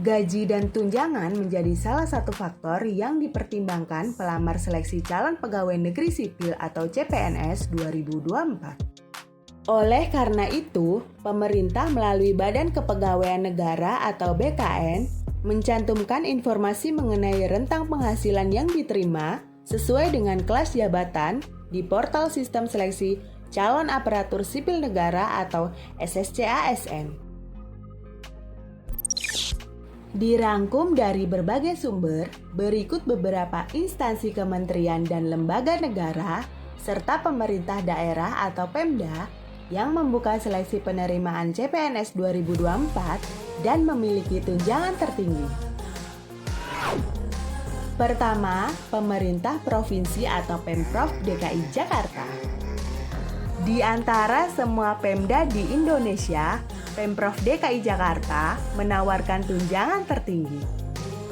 Gaji dan tunjangan menjadi salah satu faktor yang dipertimbangkan pelamar seleksi calon pegawai negeri sipil atau CPNS 2024. Oleh karena itu, pemerintah melalui Badan Kepegawaian Negara atau BKN mencantumkan informasi mengenai rentang penghasilan yang diterima sesuai dengan kelas jabatan di portal Sistem Seleksi Calon Aparatur Sipil Negara atau SSCASN. Dirangkum dari berbagai sumber, berikut beberapa instansi kementerian dan lembaga negara, serta pemerintah daerah atau Pemda yang membuka seleksi penerimaan CPNS 2024 dan memiliki tunjangan tertinggi. Pertama, pemerintah provinsi atau Pemprov DKI Jakarta. Di antara semua Pemda di Indonesia, Pemprov DKI Jakarta menawarkan tunjangan tertinggi.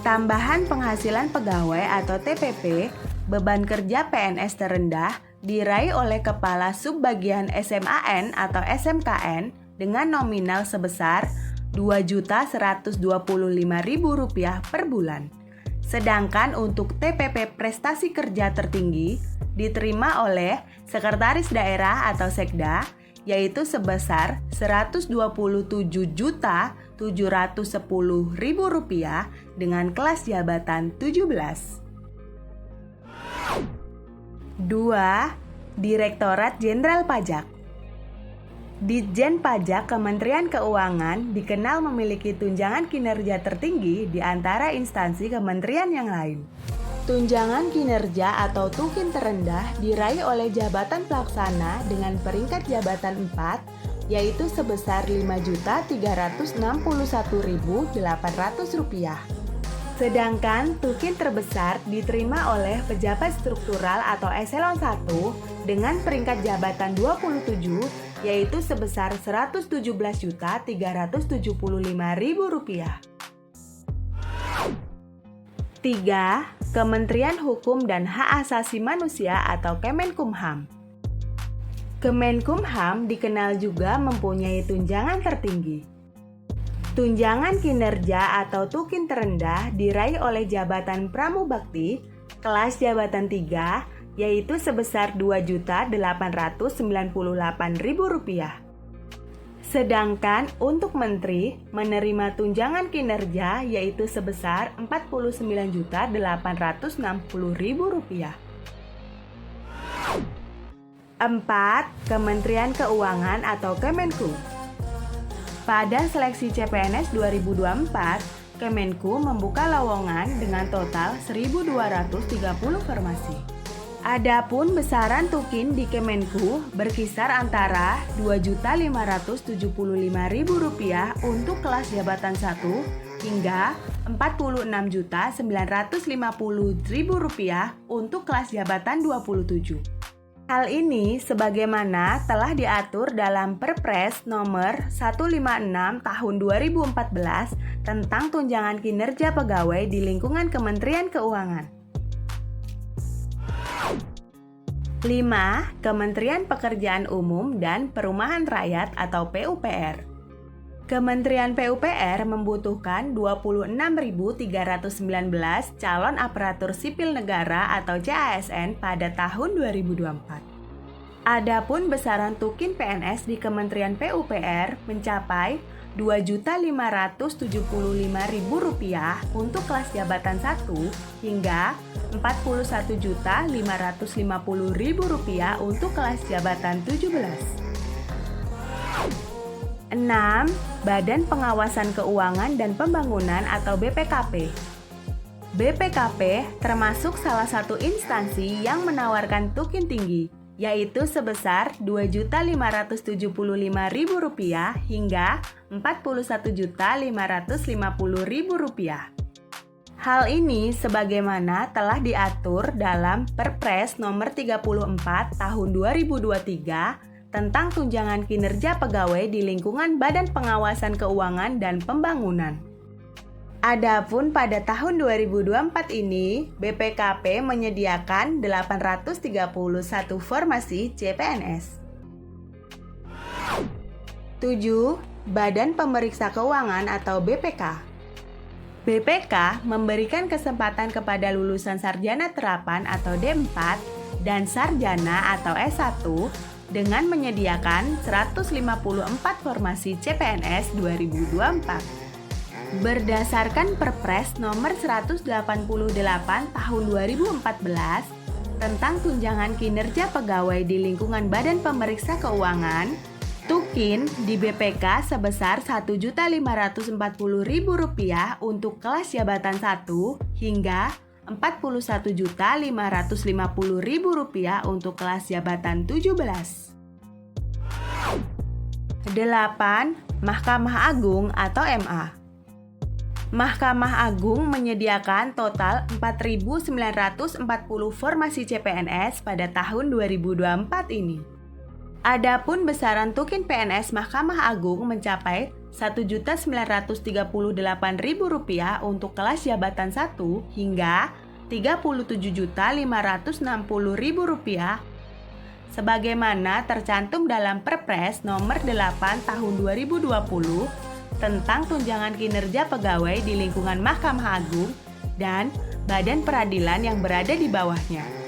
Tambahan penghasilan pegawai atau TPP, beban kerja PNS terendah diraih oleh Kepala Subbagian SMAN atau SMKN dengan nominal sebesar Rp2.125.000 per bulan. Sedangkan untuk TPP prestasi kerja tertinggi diterima oleh Sekretaris Daerah atau Sekda, yaitu sebesar Rp127.710.000 dengan kelas jabatan 17. 2. Direktorat Jenderal Pajak. Ditjen Pajak Kementerian Keuangan dikenal memiliki tunjangan kinerja tertinggi di antara instansi kementerian yang lain. Tunjangan kinerja atau tukin terendah diraih oleh jabatan pelaksana dengan peringkat jabatan 4, yaitu sebesar Rp5.361.800. Sedangkan tukin terbesar diterima oleh pejabat struktural atau eselon 1 dengan peringkat jabatan 27, yaitu sebesar Rp117.375.000. 3. Kementerian Hukum dan Hak Asasi Manusia atau Kemenkumham. Kemenkumham dikenal juga mempunyai tunjangan tertinggi. Tunjangan kinerja atau tukin terendah diraih oleh jabatan Pramubakti, kelas jabatan 3, yaitu sebesar Rp2.898.000. Sedangkan untuk menteri menerima tunjangan kinerja yaitu sebesar Rp49.860.000. 4. Kementerian Keuangan atau Kemenku. Pada seleksi CPNS 2024, Kemenku membuka lowongan dengan total 1.230 formasi. Adapun besaran tukin di Kemenku berkisar antara Rp2.575.000 untuk kelas jabatan 1 hingga Rp46.950.000 untuk kelas jabatan 27. Hal ini sebagaimana telah diatur dalam Perpres nomor 156 tahun 2014 tentang tunjangan kinerja pegawai di lingkungan Kementerian Keuangan. 5. Kementerian Pekerjaan Umum dan Perumahan Rakyat atau PUPR. Kementerian PUPR membutuhkan 26.319 calon aparatur sipil negara atau CASN pada tahun 2024. Adapun besaran tukin PNS di Kementerian PUPR mencapai Rp2.575.000 untuk kelas jabatan 1 hingga Rp41.550.000 untuk kelas jabatan 17. 6. Badan Pengawasan Keuangan dan Pembangunan atau BPKP. BPKP termasuk salah satu instansi yang menawarkan tukin tinggi, yaitu sebesar Rp2.575.000 hingga Rp41.550.000. Hal ini sebagaimana telah diatur dalam Perpres nomor 34 tahun 2023 tentang tunjangan kinerja pegawai di lingkungan Badan Pengawasan Keuangan dan Pembangunan. Adapun pada tahun 2024 ini, BPKP menyediakan 831 formasi CPNS. 7. Badan Pemeriksa Keuangan atau BPK. BPK memberikan kesempatan kepada lulusan sarjana terapan atau D4 dan sarjana atau S1 dengan menyediakan 154 formasi CPNS 2024. Berdasarkan Perpres nomor 188 tahun 2014 tentang tunjangan kinerja pegawai di lingkungan Badan Pemeriksa Keuangan, Tukin di BPK sebesar Rp1.540.000 untuk kelas jabatan 1 hingga Rp41.550.000 untuk kelas jabatan 17. 8. Mahkamah Agung atau MA. Mahkamah Agung menyediakan total 4.940 formasi CPNS pada tahun 2024 ini. Adapun besaran tukin PNS Mahkamah Agung mencapai Rp1.938.000 untuk kelas jabatan 1 hingga Rp37.560.000 sebagaimana tercantum dalam Perpres nomor 8 tahun 2020 tentang tunjangan kinerja pegawai di lingkungan Mahkamah Agung dan badan peradilan yang berada di bawahnya.